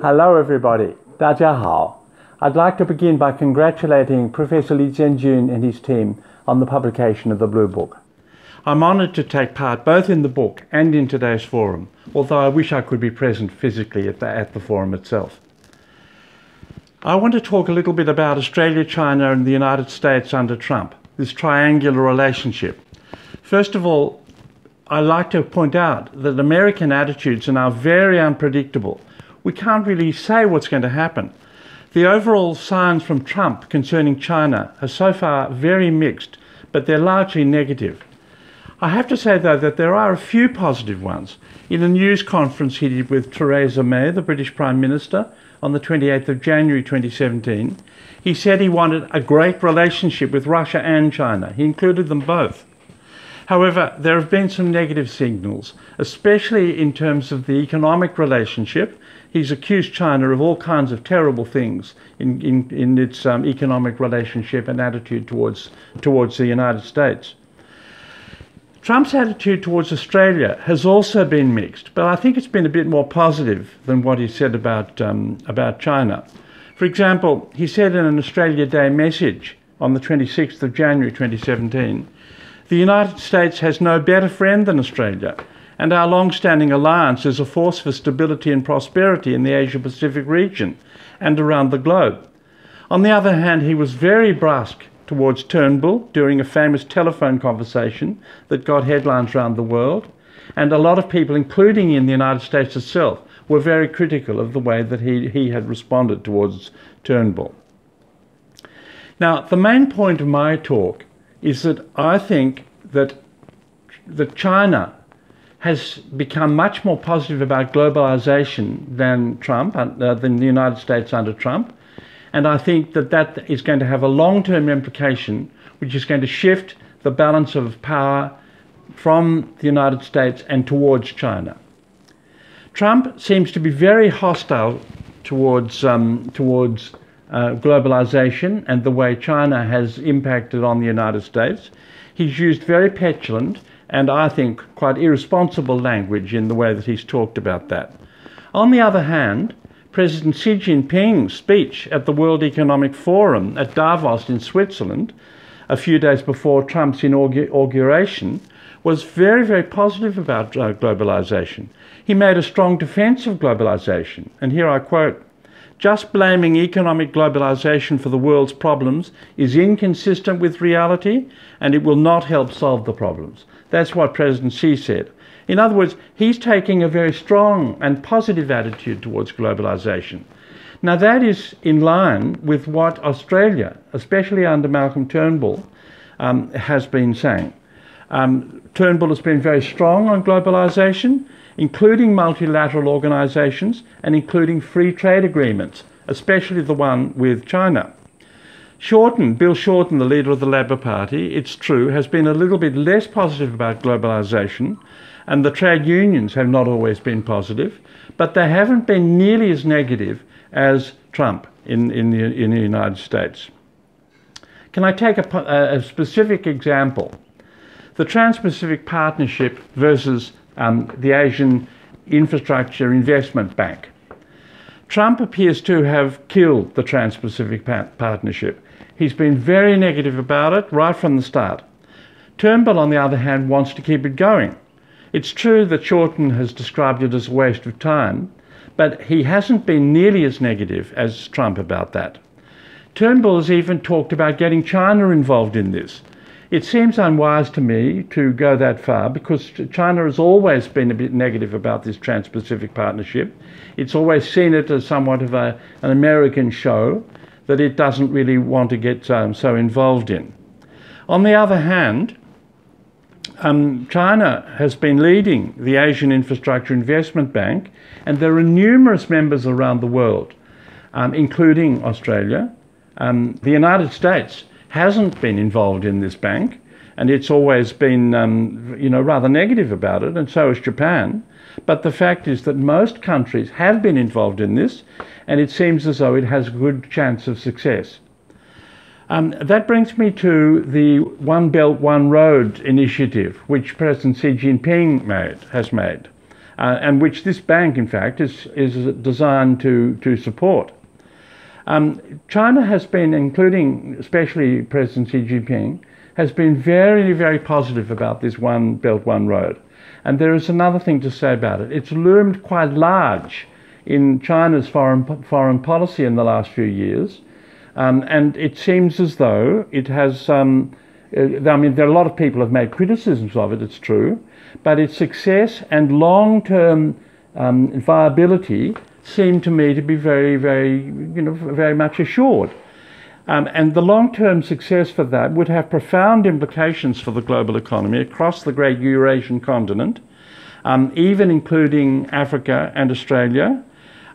Hello everybody, 大家好. I'd like to begin by congratulating Professor Li Zhenjun and his team on the publication of the Blue Book. I'm honoured to take part both in the book and in today's forum, although I wish I could be present physically at the forum itself. I want to talk a little bit about Australia, China and the United States under Trump, this triangular relationship. First of all, I like to point out that American attitudes are now very unpredictable. We can't really say what's going to happen. The overall signs from Trump concerning China are so far very mixed, but they're largely negative. I have to say, though, that there are a few positive ones. In a news conference he did with Theresa May, the British Prime Minister, on the 28th of January 2017, he said he wanted a great relationship with Russia and China. He included them both. However, there have been some negative signals, especially in terms of the economic relationship. He's accused China of all kinds of terrible things in its economic relationship and attitude towards the United States. Trump's attitude towards Australia has also been mixed, but I think it's been a bit more positive than what he said about China. For example, he said in an Australia Day message on the 26th of January 2017, "The United States has no better friend than Australia, and our long-standing alliance is a force for stability and prosperity in the Asia-Pacific region and around the globe." On the other hand, he was very brusque towards Turnbull during a famous telephone conversation that got headlines around the world, and a lot of people, including in the United States itself, were very critical of the way that he had responded towards Turnbull. Now, the main point of my talk is that I think that China has become much more positive about globalization than than the United States under Trump. And I think that is going to have a long-term implication, which is going to shift the balance of power from the United States and towards China. Trump seems to be very hostile towards globalization and the way China has impacted on the United States. He's used very petulant and I think quite irresponsible language in the way that he's talked about that. On the other hand, President Xi Jinping's speech at the World Economic Forum at Davos in Switzerland a few days before Trump's inauguration was very, very positive about globalization. He made a strong defense of globalization, and here I quote, "Just blaming economic globalization for the world's problems is inconsistent with reality, and it will not help solve the problems." That's what President Xi said. In other words, he's taking a very strong and positive attitude towards globalization. Now that is in line with what Australia, especially under Malcolm Turnbull, has been saying. Turnbull has been very strong on globalization, including multilateral organizations and including free trade agreements, especially the one with China. Bill Shorten, the leader of the Labor Party, it's true, has been a little bit less positive about globalization, and the trade unions have not always been positive, but they haven't been nearly as negative as Trump in the United States. Can I take a specific example? The Trans-Pacific Partnership versus the Asian Infrastructure Investment Bank. Trump appears to have killed the Trans-Pacific Partnership. He's been very negative about it right from the start. Turnbull, on the other hand, wants to keep it going. It's true that Shorten has described it as a waste of time, but he hasn't been nearly as negative as Trump about that. Turnbull has even talked about getting China involved in this. It seems unwise to me to go that far because China has always been a bit negative about this Trans-Pacific Partnership. It's always seen it as somewhat of an American show that it doesn't really want to get so involved in. On the other hand, China has been leading the Asian Infrastructure Investment Bank, and there are numerous members around the world, including Australia. The United States hasn't been involved in this bank, and it's always been rather negative about it, and so has Japan. But the fact is that most countries have been involved in this, and it seems as though it has a good chance of success. That brings me to the One Belt, One Road initiative, which President Xi Jinping has made. and which this bank, in fact, is designed to support. China has been, including especially President Xi Jinping, has been very, very positive about this One Belt, One Road. And there is another thing to say about it. It's loomed quite large in China's foreign policy in the last few years. And it seems as though it has, I mean, there are a lot of people who have made criticisms of it, it's true, but its success and long-term viability seem to me to be very, very, very much assured. And the long-term success for that would have profound implications for the global economy across the great Eurasian continent, even including Africa and Australia.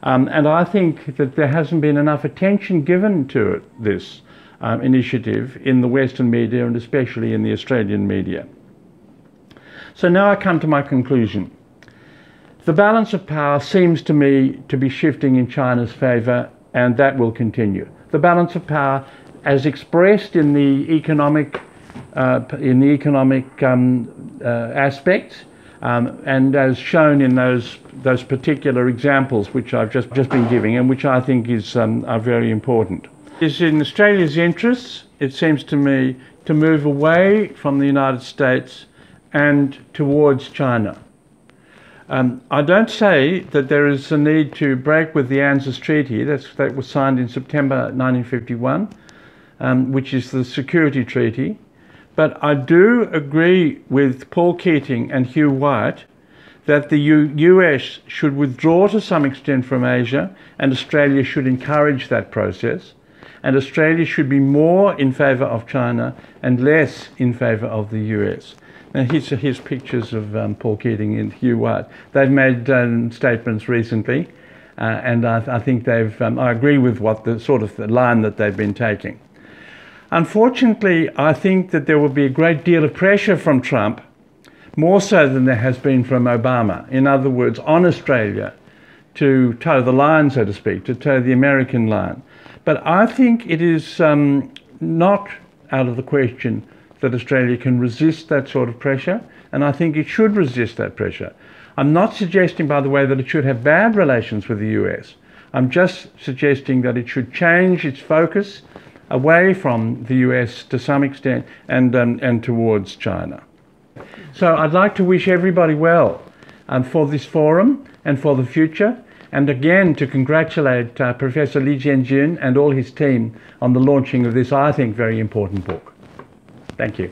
And I think that there hasn't been enough attention given to this initiative in the Western media and especially in the Australian media. So now I come to my conclusion. The balance of power seems to me to be shifting in China's favour, and that will continue. The balance of power, as expressed in the economic aspects, and as shown in those particular examples which I've just been giving, and which I think are very important. It's in Australia's interests, it seems to me, to move away from the United States and towards China. I don't say that there is a need to break with the ANZUS Treaty that was signed in September 1951, which is the security treaty, but I do agree with Paul Keating and Hugh White that the US should withdraw to some extent from Asia, and Australia should encourage that process, and Australia should be more in favour of China and less in favour of the US. Now here's pictures of Paul Keating and Hugh White. They've made statements recently, and I think I agree with what the line that they've been taking. Unfortunately, I think that there will be a great deal of pressure from Trump, more so than there has been from Obama. In other words, on Australia, to toe the line, so to speak, to toe the American line. But I think it is not out of the question that Australia can resist that sort of pressure, and I think it should resist that pressure. I'm not suggesting, by the way, that it should have bad relations with the US. I'm just suggesting that it should change its focus away from the US to some extent and towards China. So I'd like to wish everybody well for this forum and for the future, and again to congratulate Professor Li Jianjun and all his team on the launching of this, I think, very important book. Thank you.